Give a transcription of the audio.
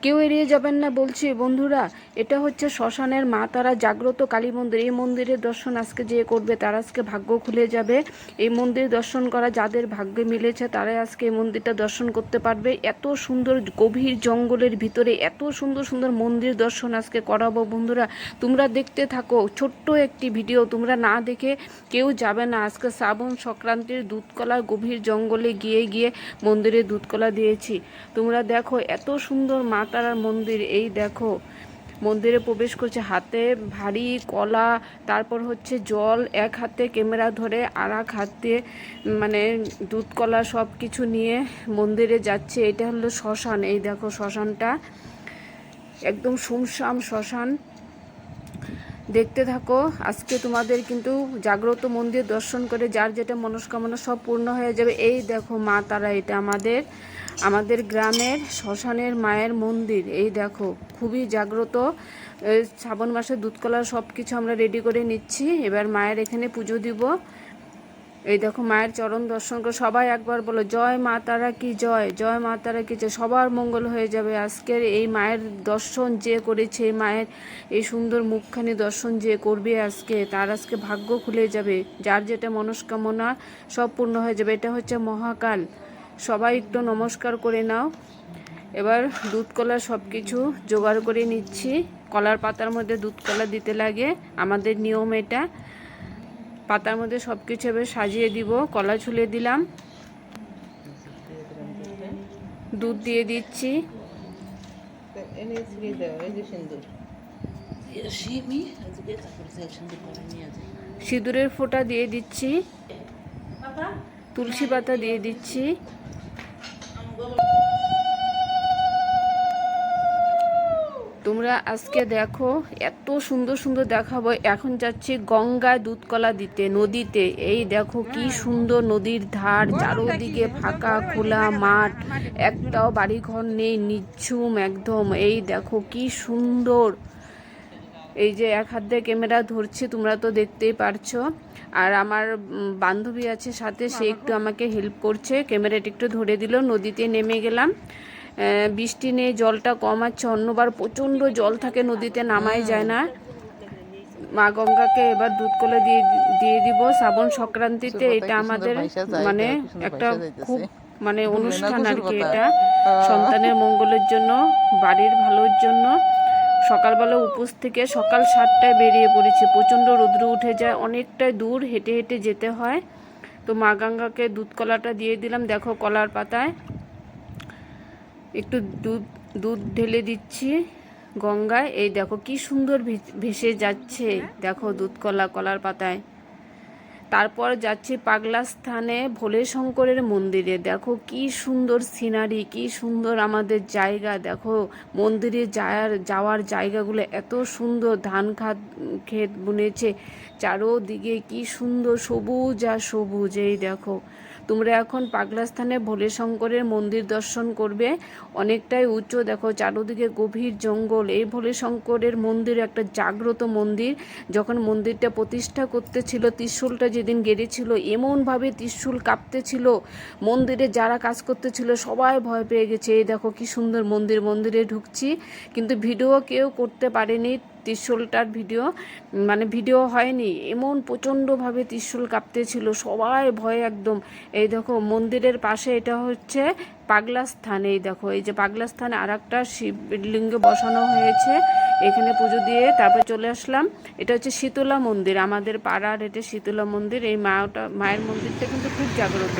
কেউ এড়িয়ে যাবেন না বলছি বন্ধুরা। এটা হচ্ছে শ্মশানের মা তারা জাগ্রত কালী মন্দির। এই মন্দিরের দর্শন আজকে যে করবে তার আজকে ভাগ্য খুলে যাবে। এই মন্দির দর্শন করা যাদের ভাগ্যে মিলেছে তারাই আজকে এই মন্দিরটা দর্শন করতে পারবে। এত সুন্দর গভীর জঙ্গলের ভিতরে এত সুন্দর সুন্দর মন্দির দর্শন আজকে করাবো বন্ধুরা। তোমরা দেখতে থাকো, ছোট্ট একটি ভিডিও, তোমরা না দেখে কেউ যাবে না। আজকে শ্রাবণ সংক্রান্তির দুধকলা গভীর জঙ্গলে গিয়ে গিয়ে মন্দিরে দুধকলা দিয়েছি। তোমরা দেখো এত সুন্দর মা তারার মন্দির। এই দেখো মন্দিরে প্রবেশ করছে, হাতে ভারী কলা, তারপর হচ্ছে জল, এক হাতে ক্যামেরা ধরে আর এক হাতে মানে দুধ কলা সব কিছু নিয়ে মন্দিরে যাচ্ছে। এটা হলো শ্মশান। এই দেখো শ্মশানটা একদম সুমসাম শ্মশান। দেখতে থাকো। আজকে তোমাদের কিন্তু জাগ্রত মন্দির দর্শন করে যার যেটা মনস্কামনা সব পূর্ণ হয়ে যাবে। এই দেখো মা তারা, এটা আমাদের গ্রামের শ্মশানের মায়ের মন্দির। এই দেখো খুবই জাগ্রত। শ্রাবণ মাসে দুধকলা সব কিছু আমরা রেডি করে নিচ্ছি। এবার মায়ের এখানে পুজো দিব। এই দেখো মায়ের চরণ দর্শন করে সবাই একবার বলো জয় মা তারা কি জয়, জয় মা তারা কি জয়। সবার মঙ্গল হয়ে যাবে। আজকের এই মায়ের দর্শন যে করেছে, এই মায়ের এই সুন্দর মুখখানি দর্শন যে করবে আজকে, তার আজকে ভাগ্য খুলে যাবে। যার যেটা মনস্কামনা সব পূর্ণ হয়ে যাবে। এটা হচ্ছে মহাকাল। সবাই একটু নমস্কার করে নাও। এবার দুধ কলা সব কিছু জোগাড় করে নিচ্ছি। কলার পাতার মধ্যে দুধ কলা দিতে লাগে, আমাদের নিয়ম এটা। পাতার মধ্যে সব কিছু এবার সাজিয়ে দিব। কলা ছুলে দিলাম, দুধ দিয়ে দিচ্ছি, সিঁদুরের ফোঁটা দিয়ে দিচ্ছি, তুলসী পাতা দিয়ে দিচ্ছি। তোমরা আজকে দেখো এত সুন্দর সুন্দর দেখাবো। এখন যাচ্ছি গঙ্গায় দুধকলা দিতে, নদীতে। এই দেখো কি সুন্দর নদীর ধার, চারোদিকে ফাঁকা খোলা মাঠ, একটাও বাড়িঘর নেই, নিঝুম একদম। এই দেখো কি সুন্দর। এই যে এক হাত দিয়ে ক্যামেরা ধরছি, তোমরা তো দেখতেই পারছো। আর আমার বান্ধবী আছে সাথে, সে একটু আমাকে হেল্প করছে, ক্যামেরাটা একটু ধরে দিল। নদীতে নেমে গেলাম। বৃষ্টি নেই, জলটা কম আছে। অন্যবার প্রচণ্ড জল থাকে, নদীতে নামাই যায় না। মা গঙ্গাকে এবার দুধ কলা দিয়ে দিব শ্রাবণ সংক্রান্তিতে। এটা আমাদের মানে একটা খুব মানে অনুষ্ঠান আর কি। এটা সন্তানের মঙ্গলের জন্য, বাড়ির ভালোর জন্য। সকালবেলা উপোস থেকে সকাল 7টায় বেরিয়ে পড়েছি। প্রচণ্ড রৌদ্র উঠে যায়, অনেকটাই দূর হেঁটে হেঁটে যেতে হয়। তো মা গঙ্গাকে দুধ কলাটা দিয়ে দিলাম। দেখো কলার পাতায় একটু দুধ ঢেলে দিচ্ছি গঙ্গায়। এই দেখো কি সুন্দর ভেসে যাচ্ছে, দেখো দুধ কলার পাতায়। তারপর যাচ্ছি পাগলা স্থানে ভোলে শঙ্করের মন্দিরে। দেখো কি সুন্দর সিনারি, কি সুন্দর আমাদের জায়গা। দেখো মন্দিরে যাওয়ার জায়গাগুলো এত সুন্দর, ধান ক্ষেত বুনেছে চারোদিকে, কি সুন্দর সবুজ আর সবুজ। এই দেখো তোমরা এখন পাগলা স্থানে ভোলে শঙ্করের মন্দির দর্শন করবে। অনেকটাই উঁচু, দেখো চারোদিকে গভীর জঙ্গল। এই ভোলে শঙ্করের মন্দির একটা জাগ্রত মন্দির। যখন মন্দিরটা প্রতিষ্ঠা করতেছিল, ত্রিশূলটা যেদিন গেড়েছিল, এমনভাবে ত্রিশূল কাঁপতেছিল, মন্দিরে যারা কাজ করতেছিল সবাই ভয় পেয়ে গেছে। এই দেখো কি সুন্দর মন্দিরে ঢুকছি, কিন্তু ভিডিও কেউ করতে পারেনি। ত্রিশূলটার ভিডিও হয়নি, এমন প্রচণ্ডভাবে ত্রিশূল কাঁপতেছিল, সবাই ভয়ে একদম। এই দেখো মন্দিরের পাশে এটা হচ্ছে পাগলা স্থান। এই দেখো এই যে পাগলা স্থানে আর একটা শিবলিঙ্গ বসানো হয়েছে। এখানে পুজো দিয়ে তারপরে চলে আসলাম। এটা হচ্ছে শীতলা মন্দির, আমাদের পাড়ার এটা শীতলা মন্দির। এই মায়ের মন্দিরটা কিন্তু খুব জাগ্রত।